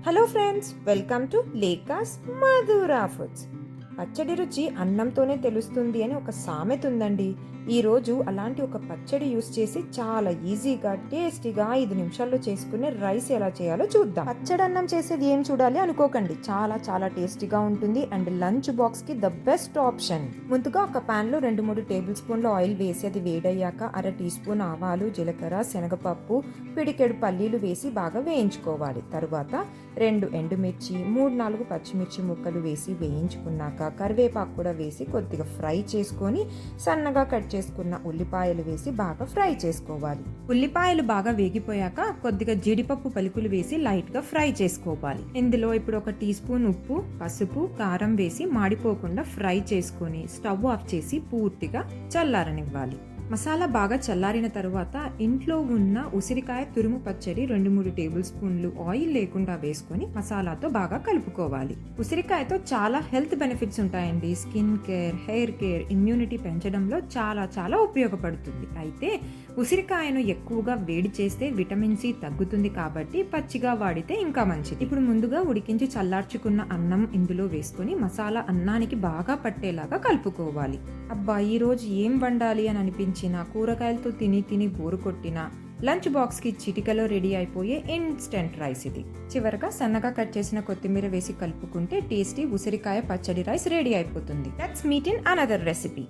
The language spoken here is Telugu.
హలో ఫ్రెండ్స్, వెల్కమ్ టు లేకాస్ మధురా ఫుడ్స్. పచ్చడి రుచి అన్నంతోనే తెలుస్తుంది అని ఒక సామెత ఉందండి. ఈరోజు అలాంటి ఒక పచ్చడి యూస్ చేసి చాలా ఈజీగా టేస్టీగా 5 నిమిషాల్లో చేసుకునే రైస్ ఎలా చేయాలో చూద్దాం. పచ్చడి అన్నం చేసేది ఏం చూడాలి అనుకోకండి, చాలా చాలా టేస్టీగా ఉంటుంది అండ్ లంచ్ బాక్స్కి ద బెస్ట్ ఆప్షన్. ముందుగా ఒక ప్యాన్లో 2-3 టేబుల్ స్పూన్ల ఆయిల్ వేసి అది వేడయ్యాక 1/2 టీ స్పూన్ ఆవాలు, జీలకర్ర, శనగపప్పు, పిడికెడు పల్లీలు వేసి బాగా వేయించుకోవాలి. తరువాత 2 ఎండుమిర్చి, 3-4 పచ్చిమిర్చి ముక్కలు వేసి వేయించుకున్నాక కరివేపాకు కూడా వేసి కొద్దిగా ఫ్రై చేసుకొని సన్నగా కట్ చేసుకున్న ఉల్లిపాయలు వేసి బాగా ఫ్రై చేసుకోవాలి. ఉల్లిపాయలు బాగా వేగిపోయాక కొద్దిగా జీడిపప్పు పలుకులు వేసి లైట్ గా ఫ్రై చేసుకోవాలి. ఇందులో ఇప్పుడు 1 టీ స్పూన్ ఉప్పు, పసుపు, కారం వేసి మాడిపోకుండా ఫ్రై చేసుకొని స్టవ్ ఆఫ్ చేసి పూర్తిగా చల్లారనివ్వాలి. మసాలా బాగా చల్లారిన తరువాత ఇంట్లో ఉన్న ఉసిరికాయ తురుము పచ్చడి 2-3 టేబుల్ స్పూన్లు ఆయిల్ లేకుండా వేసుకొని మసాలాతో బాగా కలుపుకోవాలి. ఉసిరికాయతో చాలా హెల్త్ బెనిఫిట్స్ ఉంటాయండి. Skin care, hair care, immunity పెంచడంలో చాలా చాలా ఉపయోగపడుతుంది. అయితే ఉసిరికాయను ఎక్కువగా వేడి చేస్తే విటమిన్ సి తగ్గుతుంది కాబట్టి పచ్చిగా వాడితే ఇంకా మంచిది. ఇప్పుడు ముందుగా ఉడికించి చల్లార్చుకున్న అన్నం ఇందులో వేసుకొని మసాలా అన్నానికి బాగా పట్టేలాగా కలుపుకోవాలి. అబ్బా, ఈరోజు ఏం వండాలి అని అనిపించిన, కూరగాయలతో తిని తిని బోరు కొట్టిన లంచ్ బాక్స్కి చిటికలో రెడీ అయిపోయే ఇన్స్టెంట్ రైస్ ఇది. చివరగా సన్నగా కట్ చేసిన కొత్తిమీర వేసి కలుపుకుంటే టేస్టీ ఉసిరికాయ పచ్చడి రైస్ రెడీ అయిపోతుంది. Let's meet in another recipe.